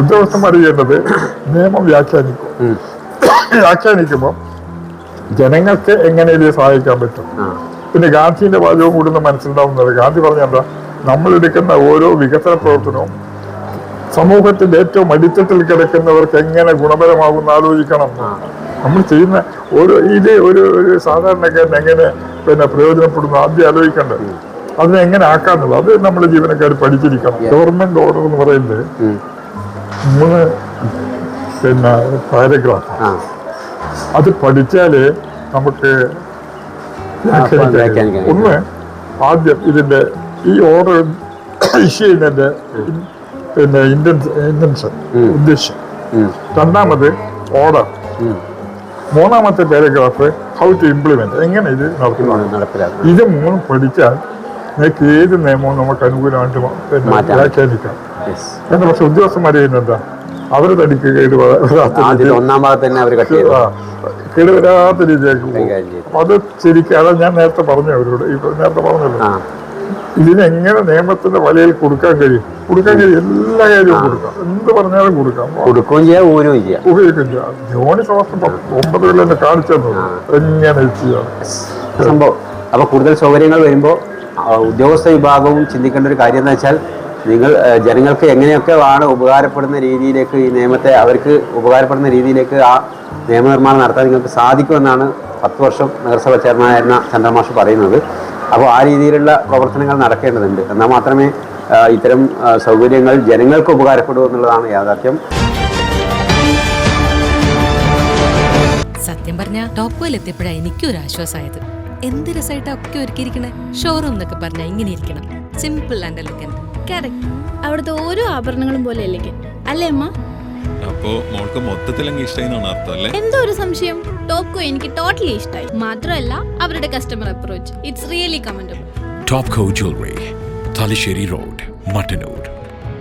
ഉദ്യോഗസ്ഥന്മാർ ചെയ്യേണ്ടത് നിയമം വ്യാഖ്യാനിക്കുമ്പോൾ ജനങ്ങൾക്ക് എങ്ങനെയും സഹായിക്കാൻ പറ്റും. പിന്നെ ഗാന്ധിന്റെ വാചകവും കൂടുന്ന മനസ്സിലുണ്ടാവുന്നത്, ഗാന്ധി പറഞ്ഞെന്താ, നമ്മളെടുക്കുന്ന ഓരോ വികസന പ്രവർത്തനവും സമൂഹത്തിന്റെ ഏറ്റവും അടിത്തട്ടിൽ കിടക്കുന്നവർക്ക് എങ്ങനെ ഗുണപരമാകുന്ന ആലോചിക്കണം. നമ്മൾ ചെയ്യുന്ന ഒരു സാധാരണക്കാരൻ എങ്ങനെ പ്രയോജനപ്പെടുന്നു ആദ്യം ആലോചിക്കേണ്ടത്, അതിനെ എങ്ങനെ ആക്കാന്നുള്ളത് അത് നമ്മുടെ ജീവനക്കാർ പഠിച്ചിരിക്കണം. ഗവൺമെന്റ് ഓർഡർ എന്ന് പറയുന്നത് 3 പാരഗ്രാഫ്, അത് പഠിച്ചാലേ നമുക്ക് ഒന്ന് ആദ്യം ഇതിന്റെ ഈ ഓർഡർ ഇഷ്യൂ ചെയ്യുന്നതിന്റെ ഇന്റൻഷൻ ഉദ്ദേശം, രണ്ടാമത് ഓർഡർ, മൂന്നാമത്തെ പാരഗ്രാഫ് ഹൗ ടു ഇംപ്ലിമെന്റ്, എങ്ങനെ ഇത് നടപ്പിലാക്കും. ഇത് 3 പഠിച്ചാൽ നിങ്ങൾക്ക് ഏത് നിയമവും നമുക്ക് അനുകൂലമായിട്ട് വ്യാഖ്യാനിക്കാം. പക്ഷെ ഉദ്യോഗസ്ഥന്മാർ ചെയ്യുന്നെന്താ, അവര് തടിക്ക് കേടുവരാത്ത രീതിയാക്കി പോകും. അത് ശരിക്കും അതാ ഞാൻ നേരത്തെ പറഞ്ഞു അവരോട്, നേരത്തെ പറഞ്ഞല്ലോ, ഇതിനെങ്ങനെ നിയമത്തിന്റെ വലയിൽ കൊടുക്കാൻ കഴിയും എല്ലാ കാര്യവും കൊടുക്കാം, എന്ത് പറഞ്ഞാലും കൊടുക്കുകയും ചെയ്യാം. ജോണി സമസ്തം 9 കൊല്ലം എന്നെ കാണിച്ചു തന്നത് എങ്ങനെ ചെയ്യാം സംഭവം. അപ്പൊ കൂടുതൽ സൗകര്യങ്ങൾ വരുമ്പോൾ ഉദ്യോഗസ്ഥ വിഭാഗവും ചിന്തിക്കേണ്ട ഒരു കാര്യം എന്ന് വെച്ചാൽ, നിങ്ങൾ ജനങ്ങൾക്ക് എങ്ങനെയൊക്കെ ആണ് ഉപകാരപ്പെടുന്ന രീതിയിലേക്ക് ഈ നിയമത്തെ അവർക്ക് ഉപകാരപ്പെടുന്ന രീതിയിലേക്ക് ആ നിയമനിർമ്മാണം നടത്താൻ നിങ്ങൾക്ക് സാധിക്കുമെന്നാണ് 10 വർഷം നഗരസഭ ചെയർമാനായിരുന്ന ചന്ദ്രമാഷ് പറയുന്നത്. അപ്പോൾ ആ രീതിയിലുള്ള പ്രവർത്തനങ്ങൾ നടക്കേണ്ടതുണ്ട്. എന്നാൽ മാത്രമേ ഇത്തരം സൗകര്യങ്ങൾ ജനങ്ങൾക്ക് ഉപകാരപ്പെടൂ എന്നുള്ളതാണ് യാഥാർത്ഥ്യം. സത്യം പറഞ്ഞ ടോപ്പ് എത്തിയപ്പോഴാണ് എനിക്കൊരു ആശ്വാസമായത്. എന്ത് രസമായിട്ടാ ഒക്കെ ഒരുക്കിയിരിക്കണേ. ഷോറൂം എന്നൊക്കെ പറഞ്ഞാൽ ഇങ്ങനെ ഇരിക്കണം, സിമ്പിൾ ആൻഡ് എലഗന്റ്. കറക്റ്റ്, അവിടുത്തെ ഓരോ ആഭരണങ്ങളും പോലെ അല്ലേ അമ്മ? അപ്പോ മോൾക്ക് മൊത്തത്തിൽ ഇഷ്ടമായിന്നാണ് അർത്ഥം അല്ലേ? എന്തോ ഒരു സംശയം. ടോപ്കോ എനിക്ക് ടോട്ടലി ഇഷ്ടമായി. മാത്രമല്ല അവരുടെ customer approach, it's really commendable. Topco jewellery, Thalassery road, Mattannur.